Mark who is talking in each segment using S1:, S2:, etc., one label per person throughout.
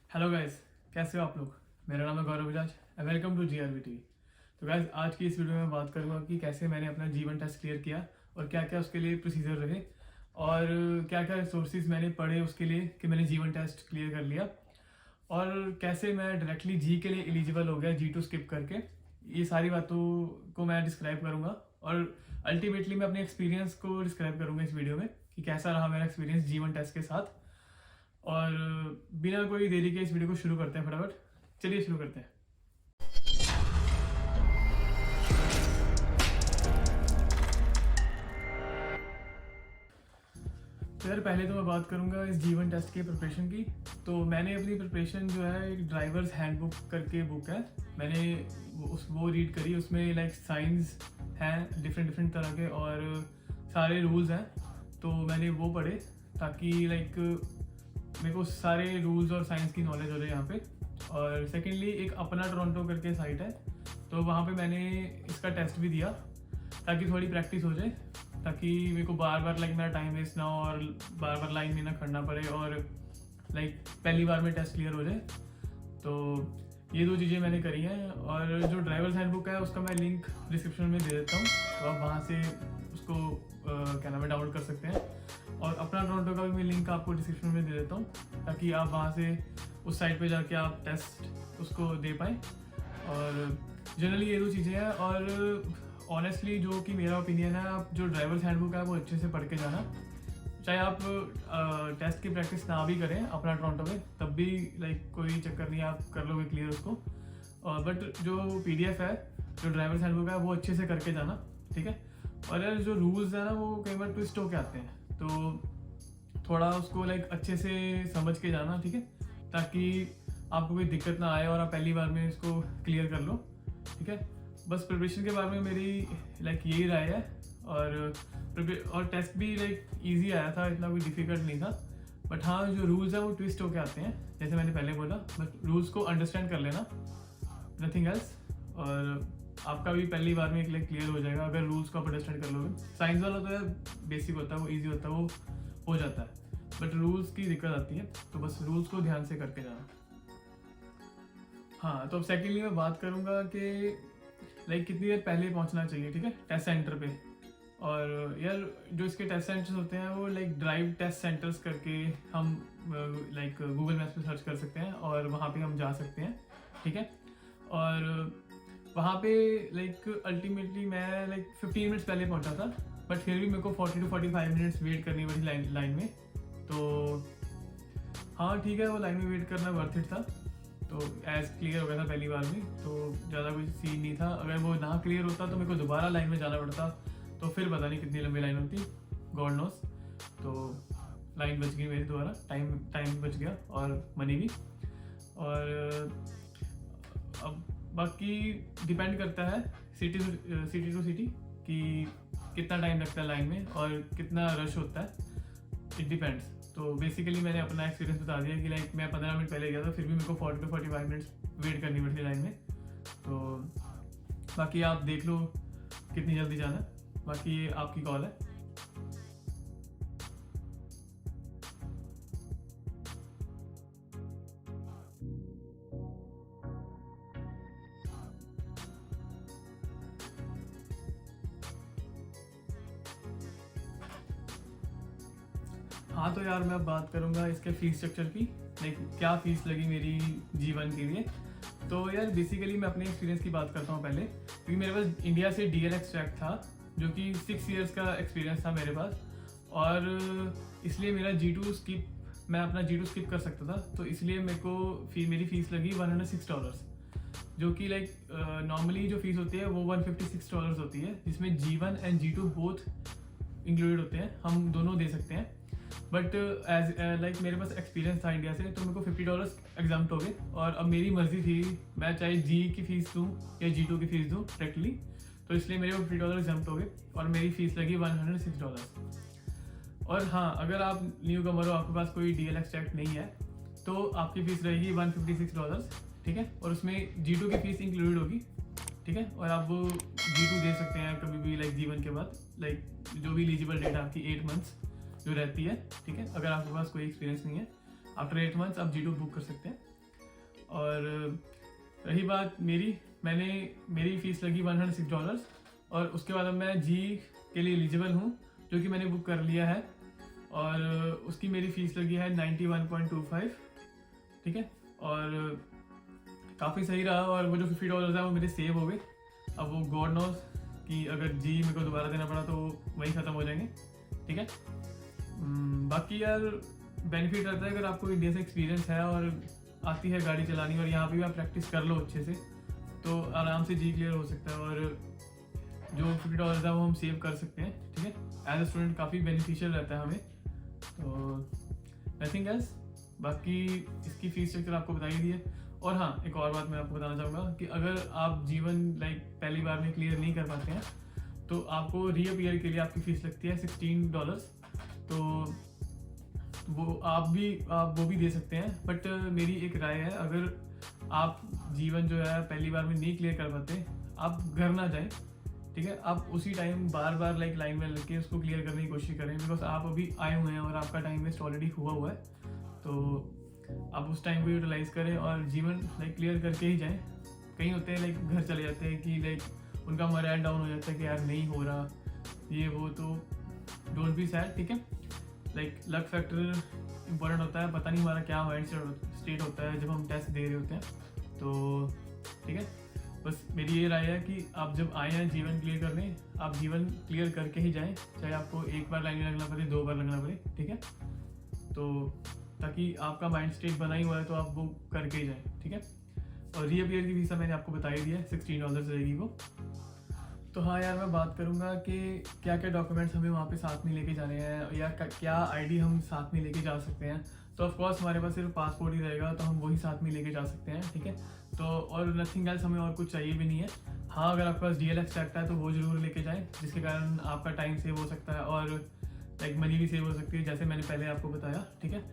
S1: Hello guys, कैसे हो आप लोग। मेरा नाम है Gaurav Bajaj and welcome to GRV TV. तो गाइस, आज की इस वीडियो में बात करूंगा कि कैसे मैंने अपना जीवन टेस्ट क्लियर किया और क्या क्या उसके लिए प्रोसीजर रहे और क्या क्या रिसोर्सेज मैंने पढ़े उसके लिए कि मैंने जीवन टेस्ट क्लियर कर लिया और कैसे मैं डायरेक्टली जी के लिए एलिजिबल हो गया G2 स्किप करके। ये सारी बातों को मैं डिस्क्राइब करूंगा और अल्टीमेटली मैं अपने एक्सपीरियंस को डिस्क्राइब करूंगा इस वीडियो में कि कैसा रहा मेरा एक्सपीरियंस जीवन टेस्ट के साथ। और बिना कोई देरी के इस वीडियो को शुरू करते हैं फटाफट। चलिए शुरू करते हैं। तो यार, पहले तो मैं बात करूंगा इस जीवन टेस्ट के प्रिपरेशन की। तो मैंने अपनी प्रिपरेशन जो है एक ड्राइवर्स हैंडबुक करके बुक है, मैंने वो रीड करी। उसमें लाइक साइंस हैं डिफरेंट तरह के और सारे रूल्स हैं, तो मैंने वो पढ़े ताकि लाइक मेरे को सारे रूल्स और साइंस की नॉलेज हो जाए यहाँ पे। और सेकेंडली एक अपना टोरंटो करके साइट है, तो वहाँ पे मैंने इसका टेस्ट भी दिया ताकि थोड़ी प्रैक्टिस हो जाए, ताकि मेरे को बार बार लाइक मेरा टाइम वेस्ट ना हो और बार बार लाइन में ना खड़ना पड़े और लाइक पहली बार में टेस्ट क्लियर हो जाए। तो ये दो चीज़ें मैंने करी हैं। और जो ड्राइवर्स हैंडबुक है उसका मैं लिंक डिस्क्रिप्शन में दे देता हूँ, तो आप वहाँ से उसको क्या नाम है डाउनलोड कर सकते हैं। और अपना टोरंटो का भी मैं लिंक आपको डिस्क्रिप्शन में दे देता हूँ ताकि आप वहाँ से उस साइट पे जाके आप टेस्ट उसको दे पाएँ। और जनरली ये दो चीज़ें हैं। और ऑनेस्टली जो कि मेरा ओपिनियन है, आप जो ड्राइवर्स हैंडबुक है वो अच्छे से पढ़ के जाना। चाहे आप टेस्ट की प्रैक्टिस ना भी करें अपना टोरंटो में, तब भी लाइक कोई चक्कर नहीं, आप कर लोगे क्लियर उसको। बट जो PDF है, जो ड्राइवर्स हैंडबुक है, वो अच्छे से करके जाना, ठीक है। और यार जो रूल्स है ना वो कई बार ट्विस्ट होके आते हैं, तो थोड़ा उसको लाइक अच्छे से समझ के जाना, ठीक है, ताकि आपको कोई दिक्कत ना आए और आप पहली बार में इसको क्लियर कर लो, ठीक है। बस प्रिपरेशन के बारे में मेरी लाइक यही राय है। और टेस्ट भी लाइक इजी आया था, इतना कोई डिफिकल्ट नहीं था। बट हाँ, जो रूल्स है वो ट्विस्ट होके आते हैं, जैसे मैंने पहले बोला। बट रूल्स को अंडरस्टैंड कर लेना, नथिंग एल्स। और आपका भी पहली बार में लाइक क्लियर हो जाएगा अगर रूल्स को आप अंडरस्टैंड कर लोगे। साइंस वाला तो यार बेसिक होता है, वो ईजी होता है, वो हो जाता है। बट रूल्स की दिक्कत आती है, तो बस रूल्स को ध्यान से करके जाना। हाँ, तो अब सेकेंडली मैं बात करूँगा कि लाइक कितनी देर पहले पहुँचना चाहिए, ठीक है, टेस्ट सेंटर पे। और यार जो इसके टेस्ट सेंटर्स होते हैं वो लाइक ड्राइव टेस्ट सेंटर्स करके हम लाइक गूगल मैप्स पे सर्च कर सकते हैं और वहाँ पे हम जा सकते हैं, ठीक है। और वहाँ पे लाइक अल्टीमेटली मैं लाइक 15 मिनट्स पहले पहुँचा था, बट फिर भी मेरे को 40 to 45 मिनट्स वेट करनी पड़ी लाइन में। तो हाँ ठीक है, वो लाइन में वेट करना वर्थ इट था। तो एज क्लियर हो गया था पहली बार में, तो ज़्यादा कोई सीन नहीं था। अगर वो ना क्लियर होता तो मेरे को दोबारा लाइन में जाना पड़ता, तो फिर पता नहीं कितनी लंबी लाइन होती, गॉड नोस। तो लाइन बच गई मेरी दोबारा, टाइम बच गया और मनी भी। और अब बाकी डिपेंड करता है सिटी टू सिटी कि कितना टाइम लगता है लाइन में और कितना रश होता है, इट डिपेंड्स। तो बेसिकली मैंने अपना एक्सपीरियंस बता दिया कि लाइक मैं 15 मिनट पहले गया था, फिर भी मेरे को 40 to 45 मिनट्स वेट करनी पड़ती लाइन में। तो बाकी आप देख लो कितनी जल्दी जाना है, बाकी ये आपकी कॉल है। हाँ, तो यार मैं बात करूँगा इसके फीस स्ट्रक्चर की, लाइक क्या फ़ीस लगी मेरी जीवन के लिए। तो यार बेसिकली मैं अपने एक्सपीरियंस की बात करता हूँ पहले, क्योंकि मेरे पास इंडिया से DL एक्सट्रैक्ट था, जो कि 6 इयर्स का एक्सपीरियंस था मेरे पास। और इसलिए मेरा G2 स्किप, मैं अपना G2 स्किप कर सकता था, तो इसलिए मेरे को मेरी फ़ीस लगी $106, जो कि लाइक नॉर्मली जो फीस होती है वो $156 होती है, जिसमें G1 and G2 both included होते हैं, हम दोनों दे सकते हैं। बट एज लाइक मेरे पास एक्सपीरियंस था इंडिया से, तो मेरे को $50 एग्जाम्प्ट हो गए। और अब मेरी मर्जी थी, मैं चाहे G की फ़ीस दूँ या G2 की फ़ीस दूँ डायरेक्टली, तो इसलिए मेरे को $50 एग्जाम्प्ट हो गए और मेरी फ़ीस लगी $106। और हाँ, अगर आप न्यू कमर हो, आपके पास कोई DL एक्सट्रैक्ट नहीं है, तो आपकी फ़ीस रहेगी $156, ठीक है। और उसमें G2 की फ़ीस इंक्लूडेड होगी, ठीक है। और आप वो G2 दे सकते हैं कभी भी लाइक जीवन के बाद, लाइक जो भी एलिजिबल डेट आपकी 8 मंथ्स जो रहती है, ठीक है। अगर आपके पास कोई एक्सपीरियंस नहीं है, आफ्टर 8 मंथ्स आप G2 बुक कर सकते हैं। और रही बात मेरी फ़ीस लगी $106 और उसके बाद अब मैं जी के लिए एलिजिबल हूँ, जो कि मैंने बुक कर लिया है और उसकी मेरी फ़ीस लगी है 91.25, ठीक है। और काफ़ी सही रहा और वो जो $50 है वो मेरे सेव हो गए। अब वो गॉड नोस कि अगर जी मेरे को दोबारा देना पड़ा तो वही ख़त्म हो जाएंगे, ठीक है। बाकी यार बेनिफिट रहता है अगर आपको इंडिया से एक्सपीरियंस है और आती है गाड़ी चलानी और यहाँ पे भी आप प्रैक्टिस कर लो अच्छे से, तो आराम से जी क्लियर हो सकता है और जो $50 है वो हम सेव कर सकते हैं, ठीक है। एज ए स्टूडेंट काफ़ी बेनिफिशियल रहता है हमें, तो नथिंग एल्स। बाकी इसकी फ़ीस स्ट्रक्चर आपको बताई दी है। और हाँ, एक और बात मैं आपको बताना चाहूँगा कि अगर आप जीवन पहली बार में क्लियर नहीं कर पाते हैं तो आपको रीअपीयर के लिए आपकी फ़ीस लगती है $16। तो वो आप वो भी दे सकते हैं, बट मेरी एक राय है, अगर आप जीवन जो है पहली बार में नहीं क्लियर कर पाते, आप घर ना जाएं, ठीक है। आप उसी टाइम बार बार लाइन में लग के उसको क्लियर करने की कोशिश करें, बिकॉज आप अभी आए हुए हैं और आपका टाइम वेस्ट ऑलरेडी हुआ है। तो आप उस टाइम को यूटिलाइज करें और जीवन क्लियर करके ही जाएं। कहीं होते हैं घर चले जाते हैं कि उनका मोरल डाउन हो जाता है कि यार नहीं हो रहा ये वो, तो डोंट बी सैड, ठीक है। लक फैक्टर इंपॉर्टेंट होता है, पता नहीं हमारा क्या माइंड स्टेट होता है जब हम टेस्ट दे रहे होते हैं, तो ठीक है। बस मेरी ये राय है कि आप जब आए हैं जीवन क्लियर करने, आप जीवन क्लियर करके ही जाएं, चाहे आपको एक बार लाइन में लगना पड़े, 2 बार लगना पड़े, ठीक है। तो ताकि आपका माइंड स्टेट बना ही हुआ है तो आप वो करके ही जाएं, ठीक है। और रीअपीयर की वीसा मैंने आपको बताई दी है, $16 रहेगी वो। तो हाँ यार, मैं बात करूँगा कि क्या क्या डॉक्यूमेंट्स हमें वहाँ पे साथ में लेके जाने हैं या क्या आईडी हम साथ में लेके जा सकते हैं। तो ऑफकोर्स हमारे पास सिर्फ पासपोर्ट ही रहेगा, तो हम वही साथ में लेके जा सकते हैं, ठीक है। तो और नथिंग एल्स, हमें और कुछ चाहिए भी नहीं है। हाँ, अगर आपके पास DL एक्सट्रैक्ट है तो वो ज़रूर लेके जाएं, जिसके कारण आपका टाइम सेव हो सकता है और मनी भी सेव हो सकती है, जैसे मैंने पहले आपको बताया, ठीक है।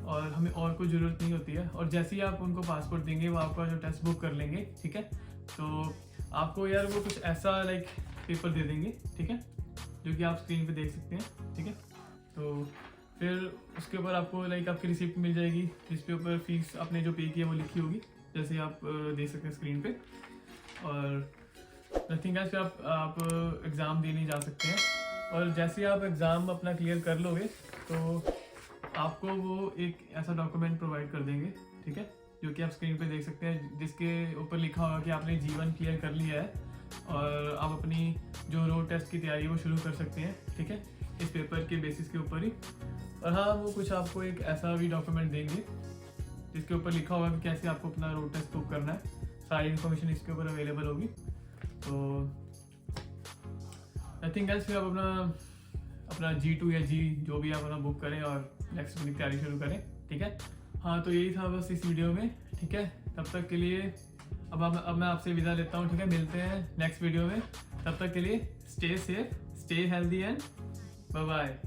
S1: और हमें और कोई ज़रूरत नहीं होती है। और जैसे ही आप उनको पासपोर्ट देंगे, वो आपका जो टेस्ट बुक कर लेंगे, ठीक है। तो आपको यार वो कुछ ऐसा पेपर दे देंगे, ठीक है, जो कि आप स्क्रीन पे देख सकते हैं, ठीक है। तो फिर उसके ऊपर आपको आपकी रिसिप्ट मिल जाएगी, जिसके ऊपर फीस आपने जो पे की है वो लिखी होगी, जैसे आप देख सकते हैं स्क्रीन पे। और नथिंग एल्स, फिर आप एग्ज़ाम देने जा सकते हैं। और जैसे आप एग्ज़ाम अपना क्लियर कर लोगे तो आपको वो एक ऐसा डॉक्यूमेंट प्रोवाइड कर देंगे, ठीक है, जो कि आप स्क्रीन पे देख सकते हैं, जिसके ऊपर लिखा होगा कि आपने जीवन क्लियर कर लिया है और आप अपनी जो रोड टेस्ट की तैयारी है वो शुरू कर सकते हैं, ठीक है, इस पेपर के बेसिस के ऊपर ही। और हाँ, वो कुछ आपको एक ऐसा भी डॉक्यूमेंट देंगे जिसके ऊपर लिखा होगा कि कैसे आपको अपना रोड टेस्ट बुक करना है, सारी इन्फॉर्मेशन इसके ऊपर अवेलेबल होगी। तो नथिंग एल्स, फिर आप अपना G2 या G जो भी आप अपना बुक करें और नेक्स्ट वीक की तैयारी शुरू करें, ठीक है। हाँ, तो यही था बस इस वीडियो में, ठीक है। तब तक के लिए अब मैं आपसे विदा लेता हूँ, ठीक है। मिलते हैं नेक्स्ट वीडियो में, तब तक के लिए stay safe, stay healthy and bye bye.